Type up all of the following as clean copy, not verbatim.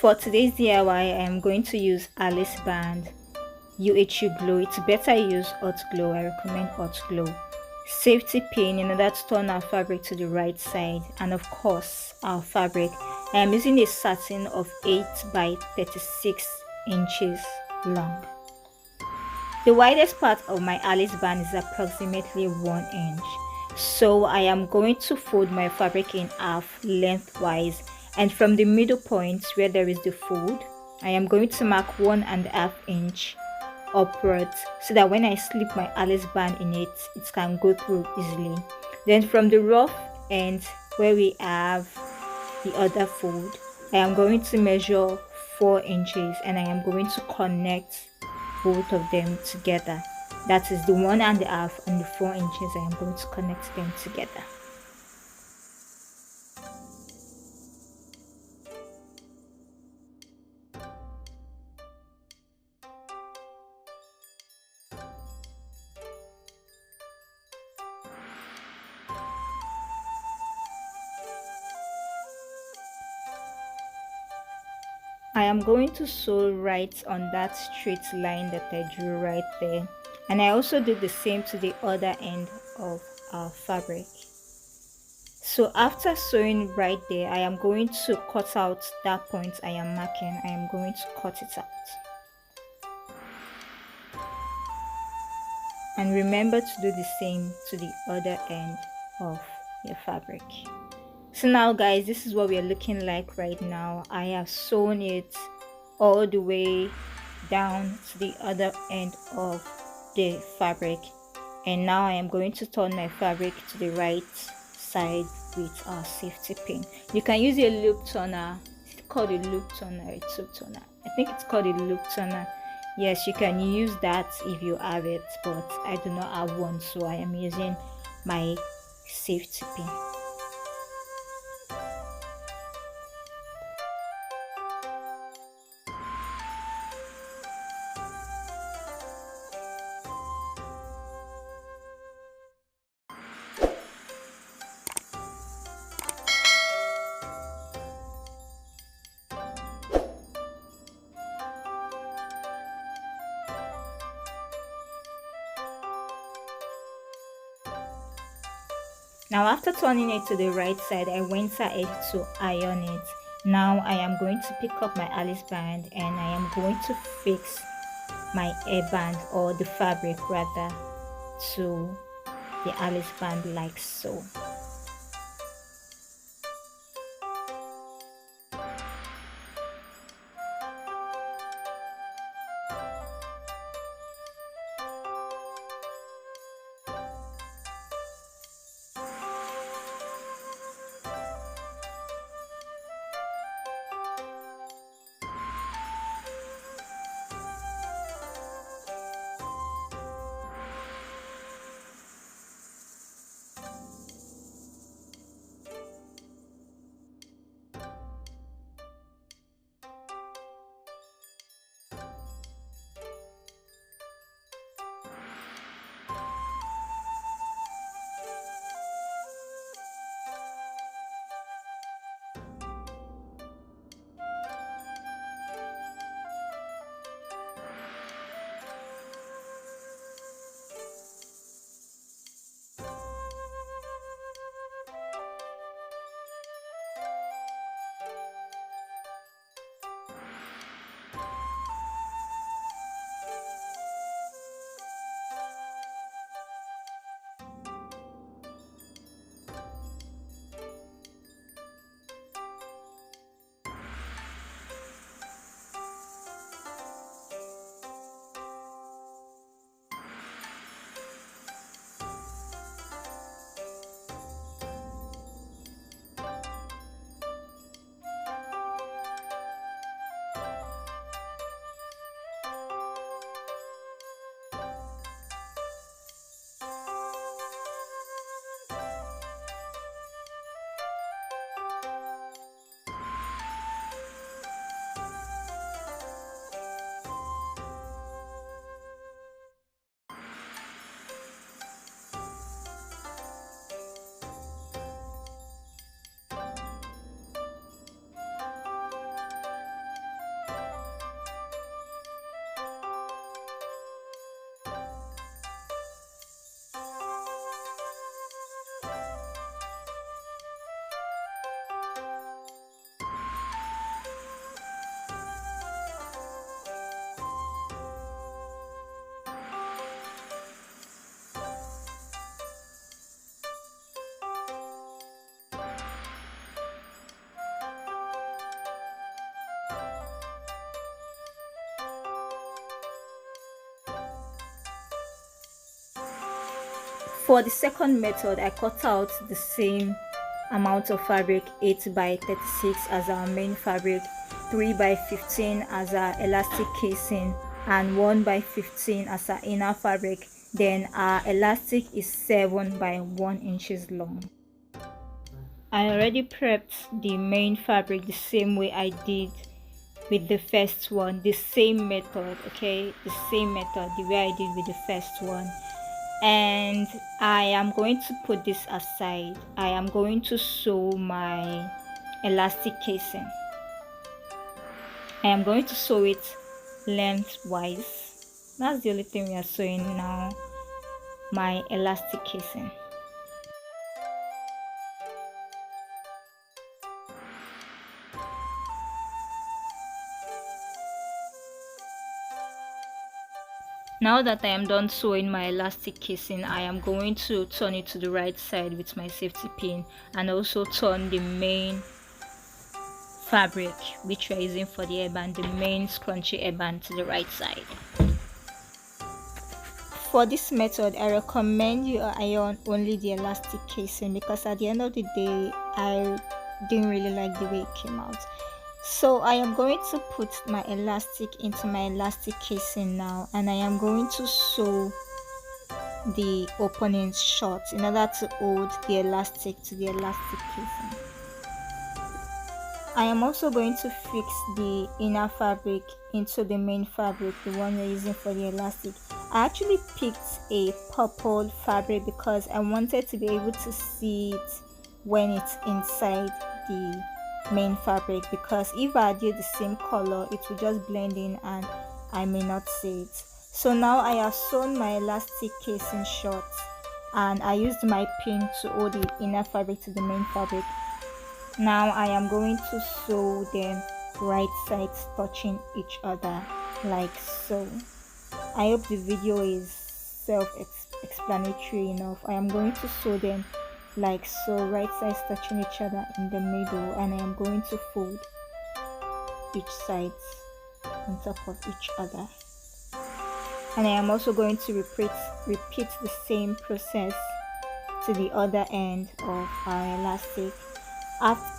For today's DIY, I am going to use Alice Band UHU glue. It's better use hot glue. I recommend hot glue. Safety pin in order to turn our fabric to the right side, and of course our fabric. I am using a satin of 8 by 36 inches long. The widest part of my Alice band is approximately 1 inch. So I am going to fold my fabric in half lengthwise, and from the middle point where there is the fold, I am going to mark 1.5 inch upwards so that when I slip my Alice band in it, it can go through easily. Then from the rough end where we have the other fold, I am going to measure 4 inches and I am going to connect both of them together. That is the 1.5 and the 4 inches. I am going to connect them together. I am going to sew right on that straight line that I drew right there, and I also do the same to the other end of our fabric. So after sewing right there, I am going to cut out that point I am marking. I am going to cut it out. And remember to do the same to the other end of your fabric. So now guys, this is what we are looking like right now. I have sewn it all the way down to the other end of the fabric, and now I am going to turn my fabric to the right side with our safety pin. You can use a loop turner. It's called a loop turner, a tube turner. I think it's called a loop turner. Yes, you can use that if you have it, but I do not have one, so I am using my safety pin. Now after turning it to the right side, I went ahead to iron it. Now I am going to pick up my Alice band and I am going to fix my hairband, or the fabric rather, to the Alice band like so. For the second method, I cut out the same amount of fabric, 8 by 36 as our main fabric, 3 by 15 as our elastic casing, and 1 by 15 as our inner fabric. Then our elastic is 7 by 1 inches long. I already prepped the main fabric the same way I did with the first one, the same method, okay, the same method, the way I did with the first one. And I am going to put this aside. I am going to sew my elastic casing. I am going to sew it lengthwise. That's the only thing we are sewing now, my elastic casing. Now that I am done sewing my elastic casing, I am going to turn it to the right side with my safety pin, and also turn the main fabric which we are using for the hairband, the main scrunchie hairband, to the right side. For this method, I recommend you iron only the elastic casing, because at the end of the day I didn't really like the way it came out. So I am going to put my elastic into my elastic casing now, and I am going to sew the opening shut in order to hold the elastic to the elastic casing. I am also going to fix the inner fabric into the main fabric, the one we're using for the elastic. I actually picked a purple fabric because I wanted to be able to see it when it's inside the main fabric, because if I did the same color it will just blend in and I may not see it. So now I have sewn my elastic casing shut, and I used my pin to hold the inner fabric to the main fabric. Now I am going to sew them right sides touching each other like so. I hope the video is self-explanatory enough. I am going to sew them like so, right sides touching each other in the middle, and I am going to fold each side on top of each other. And I am also going to repeat the same process to the other end of our elastic. After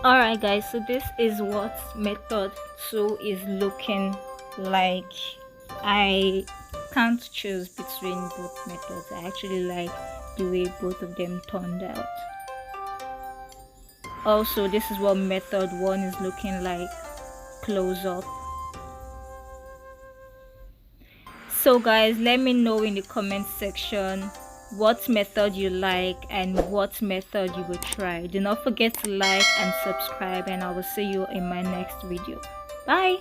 Alright guys, so this is what method 2 is looking like. I can't choose between both methods. I actually like the way both of them turned out. Also, this is what method 1 is looking like close up. So guys, let me know in the comment section what method you like and what method you will try. Do not forget to like and subscribe, and I will see you in my next video. Bye.